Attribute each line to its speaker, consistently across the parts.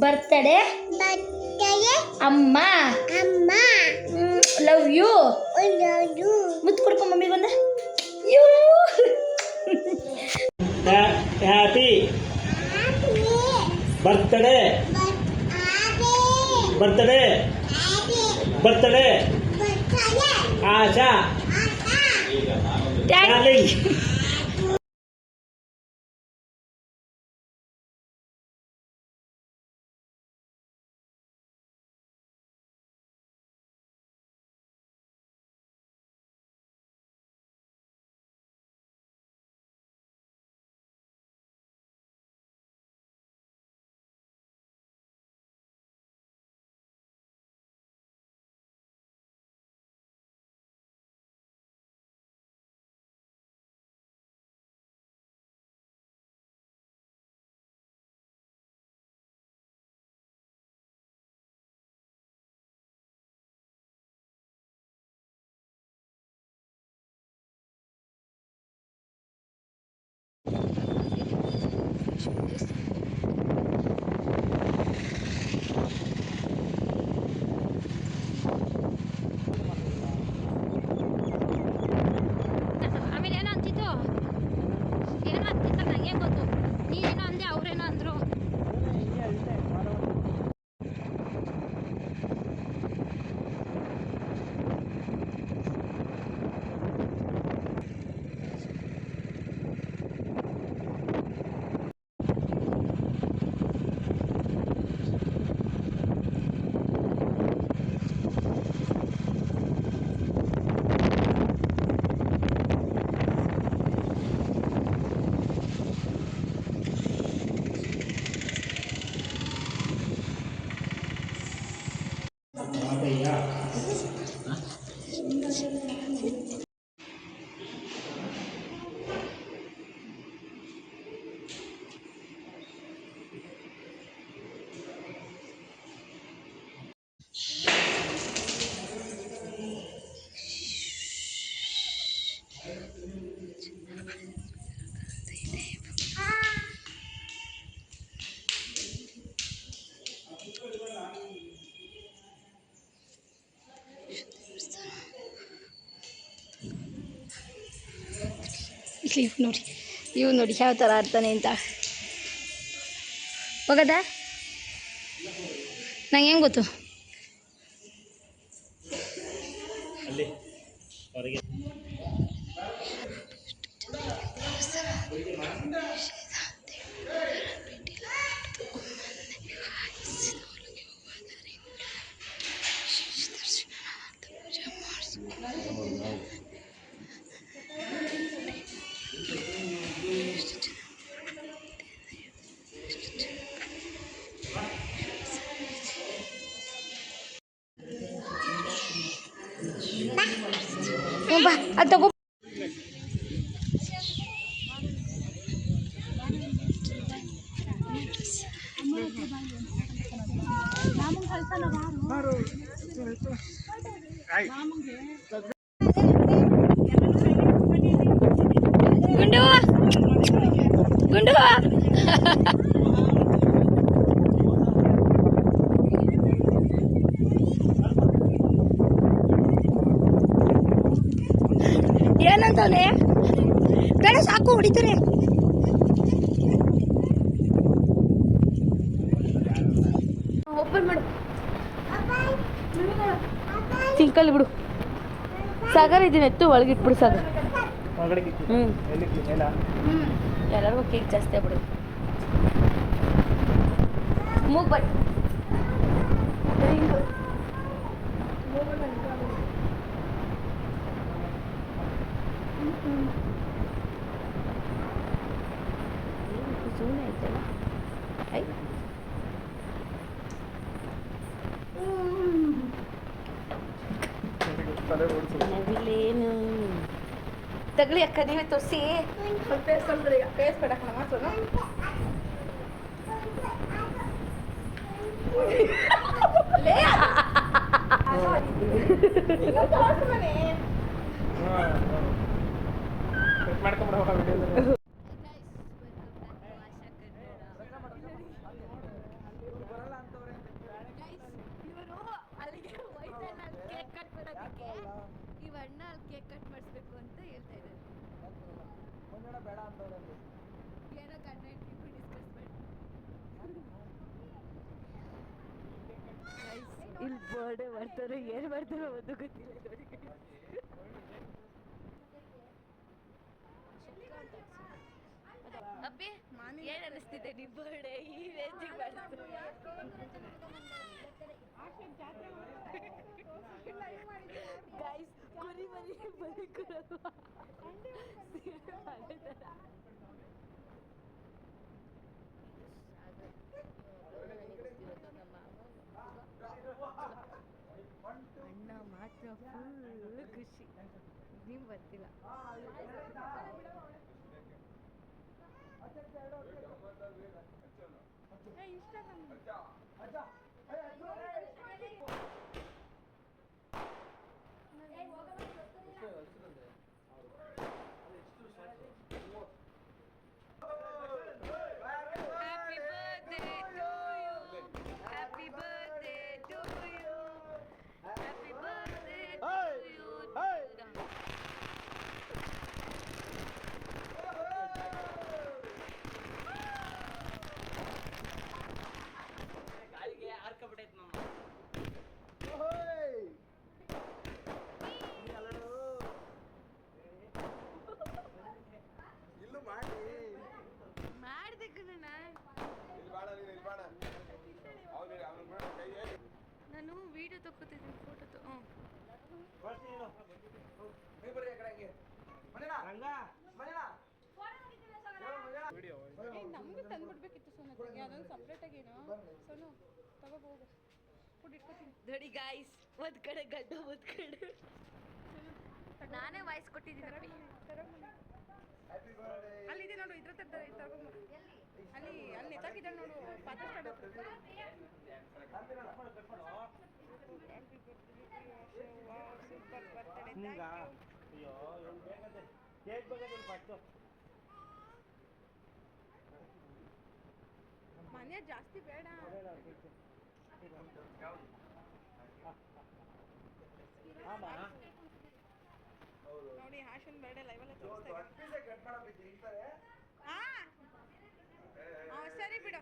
Speaker 1: Birthday ಅಮ್ಮ love you ಮುತ್ತು ಕೊಡ್ಕೊ ಮಮ್ಮಿಗೊಂದು you
Speaker 2: happy birthday birthday birthday Asha darling
Speaker 1: ಇವ್ ನೋಡಿ ಯಾವ ಥರ ಆಡ್ತಾನೆ ಅಂತ ಹೋಗದ ನಂಗೆ ಹೆಂಗೆ ಗೊತ್ತು ಬಾ ಅದು ತಗೋ ಗುಂಡು ಗುಂಡು ಏನಂತವನೆ ಬೇಡ ಸಾಕು ಹೊಡಿತಾರೆ ಓಪನ್ ಮಾಡು ತಿಂಕಲ್ಲಿ ಬಿಡು ಸಾಗರ್ ಇದೀನಿ ಎತ್ತು ಒಳಗಿಟ್ಬಿಡು ಸಾಗರ್ ಎಲ್ಲರಿಗೂ ಕೇಕ್ ಜಾಸ್ತಿ ಆಗ್ಬಿಡು ಮೂಗ್ ಬಟ್ ಸುಮ್ಮನೆ ಐತಲ್ಲ ಐ ನವಿಲೇನು ತಗಳಿ ಅಕ್ಕ ನೀವೇ ತೋರಿಸಿ ಫೇಸ್ ಪಡಕ್ಕೆ ಮಾತ್ರ ಮಾಡ್ಕೊಂಡ್ಬಿಡ ಈ ಅಣ್ಣ ಅಲ್ಲಿ ಕೇಕ್ ಕಟ್ ಮಾಡಿಸ್ಬೇಕು ಅಂತ ಹೇಳ್ತಾ ಇದ್ದಾರೆ.
Speaker 3: ಒಂದೆರಡು ಬೇಡ ಅಂತವ್ರಲ್ಲಿ.
Speaker 1: ಏನೋ ಗಂಡ ಹೆಂಡತಿ ಡಿಸ್ಕಸ್ ಮಾಡಿ ಇಲ್ಲಿ ಬರ್ಡೇ ಮಾಡ್ತಾರೆ, ಏನು ಮಾಡ್ತಾರೋ ಒಂದು ಗೊತ್ತಿಲ್ಲ ನೋಡಿ. ಅಪ್ಪಿ ಏನ್ ಅನಿಸ್ತಿದೆ ನಿಮ್ಮ ಬರ್ಡೇ ಈ ರೇಂಜಿಗೆ ಮಾಡ್ತಾರೆ? ಗೈಸ್ ಕುರಿ ಮರಿ ಬಲಿ ಕೊಡೋದು ಅಣ್ಣ ಮಾತ್ರ ಫುಲ್ ಖುಷಿ, ನೀವು ಬರ್ತಿಲ್ಲ. ನಾನು ವಿಡಿಯೋ ತಗೋತಿದ್ದೀನಿ, ಫೋಟೋ
Speaker 4: ನಮ್ಗೆ ತಂದ್ಬಿಡ್ಬೇಕಿತ್ತು ಸೋನಕ್ಕೆ ಅದೊಂದು ಸಪ್ರೇಟಾಗಿ ಏನು ಸೋನು ತಗೋಬೋದು ಫುಡ್ ಇಟ್ಕೊತೀನಿ.
Speaker 1: ನೋಡಿ ಗಾಯ್ಸ್, ಒಂದ್ ಕಡೆ ಗಡ್ಡ ಒಂದ್ ಕಡೆ ನಾನೇ ವಾಯ್ಸ್ ಕೊಟ್ಟಿದ್ದೀನಿ.
Speaker 4: ಅಲ್ಲಿದೆ ನೋಡು, ಇದ್ರ ತಗೊಂಡು ಅಲ್ಲಿ ಅಲ್ಲಿ ಎತ್ತಾಕಿದ್ದಾಳೆ ನೋಡು, ಪಾತ್ರ ಸೂಪರ್ ಬರ್ತಡೆ. ಮನೆ ಜಾಸ್ತಿ ಬೇಡ ನೋಡಿ. ಹಾಶನ್ ಬೇಡ ಲೈವಲ್ಲೇ ತೋರಿಸ್ತಾರೆ. ಸರಿ ಬಿಡು.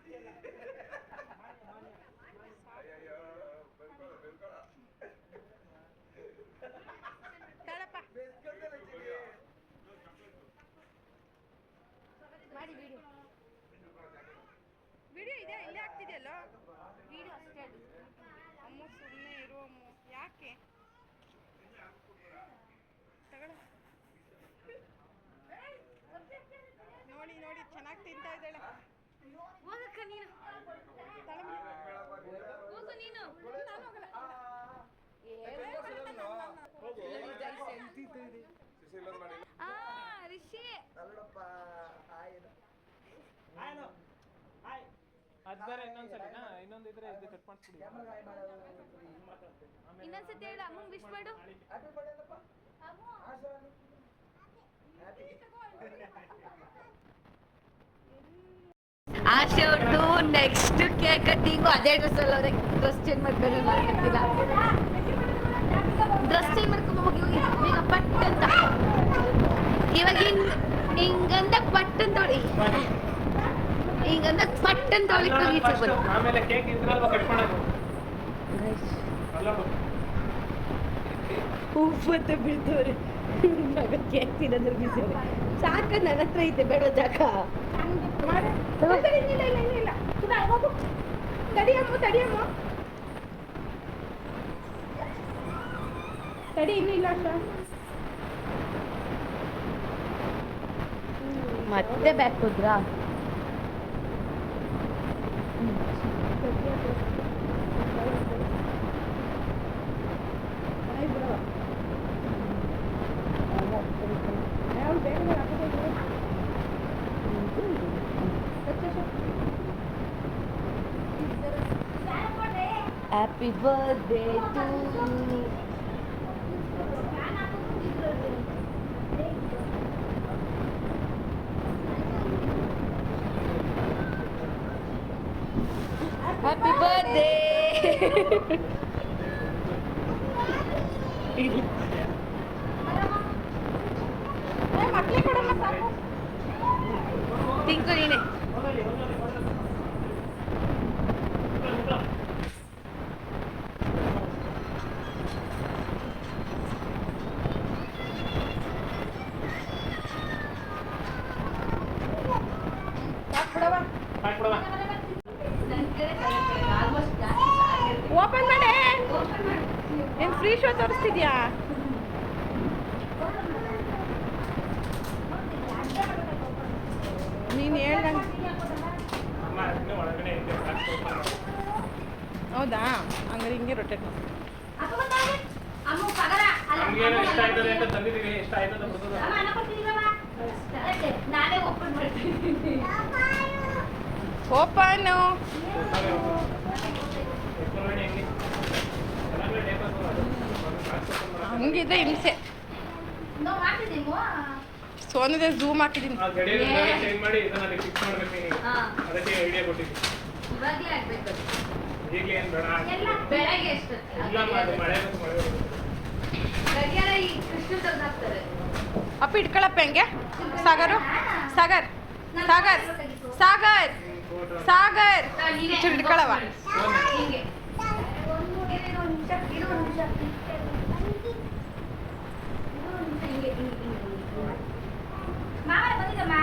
Speaker 4: ತಳಪ್ಪ
Speaker 1: ಮಾಡಿ ವಿಡಿಯೋ
Speaker 4: ವಿಡಿಯೋ ಇದೆ, ಇಲ್ಲೇ ಆಗ್ತಿದೆಯಲ್ಲೋ
Speaker 1: ವಿಡಿಯೋ ಅಷ್ಟೇ. ಅದು
Speaker 4: ಅಮ್ಮ ಸುಮ್ಮನೆ ಇರು ಅಮ್ಮ, ಯಾಕೆ ತಗೊಳ್ಳ. ನೋಡಿ ನೋಡಿ ಚೆನ್ನಾಗಿ ತಿಂತಾ ಇದ್ದಾಳೆ.
Speaker 1: ಹೋಗಕ್ಕ ನೀನು, ಹೋಗು ನೀನು.
Speaker 4: ನಾನು ಹೋಗಲ್ಲ.
Speaker 1: ರಿಷಿ
Speaker 3: ಇನ್ನೊಂದಿದ್ರೆ ಇದು ಕಟ್ ಮಾಡಿಸ್ಬಿಡಿ.
Speaker 1: ಇನ್ನೊಂದ್ಸತಿ ಹೇಳು, ಅಮ್ಮಂಗೆ ವಿಶ್ ಮಾಡು. ಆಶೆ ಉಂಟು ನೆಕ್ಸ್ಟ್ ಕೇಕ್ ಕಟ್ಟಿಂಗು ಅದೇ ಡ್ರೆಸ್ ಅಲ್ಲ, ಡ್ರೆಸ್ ಚೇಂಜ್ ಮಾಡ್ಕೊಂಡು ಮಾಡ್ಕೊತಿಲ್ಲ. ಡ್ರೆಸ್ ಚೇಂಜ್ ಮಾಡ್ಕೊಂಡು ಹೋಗಿ ಈಗ ಪಟ್ ಅಂತ ಇವಾಗ ಹಿಂಗಂದ ಪಟ್ ಅಂತ ನೋಡಿ, ಹಿಂಗಂದ ಪಟ್ ಅಂತ
Speaker 3: ಆಮೇಲೆ ಕೇಕ್ ಇದ್ರಲ್ವಾ ಕಟ್ ಮಾಡೋದು.
Speaker 1: ಉಪ್ಪತ್ತ ಬೀಳ್ತವ್ರೆ. ಕೇಕ್ ತಿನ್ನೋದ್ರ ಬಿಸಿ ಸಾಕ, ನನ್ನ ಹತ್ರ ಐತೆ, ಬೇಡ ಜಾಕ.
Speaker 4: ತಡಿಯಮ್ಮ ತಡಿಯಮ್ಮ ತಡಿ, ಇನ್ನೂ ಇಲ್ಲ ಅಷ್ಟ.
Speaker 1: ಮತ್ತೆ back ಹೋದ್ರಾ? Happy birthday to you. Happy birthday.
Speaker 4: ಮಕ್ಳಿಗೆ ಕೊಡಮ್ಮ ಸಾಕು.
Speaker 1: ತಿಂಕು ನೀನೆ.
Speaker 4: ಓಪನ್ ಮಾಡೆ. ಏನು ಫ್ರೀ ಶೋ ತೋರಿಸ್ತಿದ್ಯಾ? ನೀನು ಹೇಳ್ದಂಗೆ. ಹೌದಾ? ಹಂಗಾರೆ ಹಿಂಗೆ ರೊಟೇಟ್ ಮಾಡಿ.
Speaker 3: ನಮ್ಗೇನು ಇಷ್ಟ ಆಯ್ತದೆ ಅಂತ ತಂದಿದ್ದೀವಿ. ಇಷ್ಟ ಆಯ್ತದೆ ಬರ್ತದೆ.
Speaker 1: ನಾನೇ ಓಪನ್ ಮಾಡ್ತೀನಿ.
Speaker 4: ಓಪನ್ನು. ಹಂಗಿದ್ರೆ ಹಿಂಸೆ. ಸೋನದೆ ಝೂಮ್ ಹಾಕಿದ್ದೀನಿ.
Speaker 3: ಆ ಗಡಿಯನ್ನು ಚೇಂಜ್ ಮಾಡಿ ಇದನ್ನ ಅಲ್ಲಿ ಫಿಕ್ಸ್ ಮಾಡ್ಬೇಕು ನೀನು. ಅದಕ್ಕೆ ಐಡಿಯಾ ಕೊಟ್ಟಿದ್ದೀನಿ.
Speaker 1: ಇವಾಗಲೇ ಆಗ್ಬೇಕು.
Speaker 3: ಈಗಲೇ ಏನು ಬೇಡ.
Speaker 1: ಬೆಳಗ್ಗೆ ಎಷ್ಟು?
Speaker 3: ಇಲ್ಲ ಮಾಡಿ ಮಳೆ ಮಳೆ
Speaker 1: ಗಡಿಯಾರ ಈ ಕೃಷ್ಣ ತೆಗ್ದಾಕ್ತಾರೆ.
Speaker 4: ಅಪ್ಪ ಇಟ್ಕೊಳಪ್ಪ ಹೆಂಗೆ? ಸಾಗರು ಸಾಗರ್ ಸಾಗರ್ ಸಾಗರ್ ಸಾಗರ್ ಹಿಡ್ಕೊಳವ.
Speaker 1: ಹಿಂಗೆ ಮಾವ ಬಂದಿದ್ದಮ್ಮ.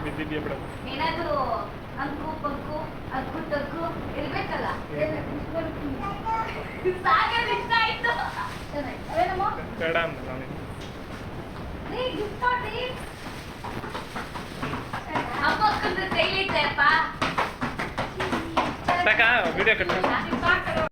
Speaker 3: ಬಿದ್ದಿದ್ಯಾ ಬಿಡ.
Speaker 1: ಏನಾದ್ರು ಅಂಕು ಪಕ್ಕು ಅಕ್ಕು ತಕ್ಕು ಇರ್ಬೇಕಲ್ಲ. ಸಾಗರ್ ಇಷ್ಟ ಆಯ್ತು. ಅವೇನಮ್ಮ?
Speaker 3: ಬೇಡ ಅಂದ ನಾನು.
Speaker 1: ರೀ ಗಿಫ್ಟ್ ಕೊಡ್ರಿ. ಅಪ್ಪ ಅಕ್ಕಂದ್ರೆ ಕೈಲಿ ಇಟ್ಟೆಪ್ಪ.
Speaker 3: ಸಾಕಾ ವಿಡಿಯೋ ಕಟ್ ಮಾಡಿ.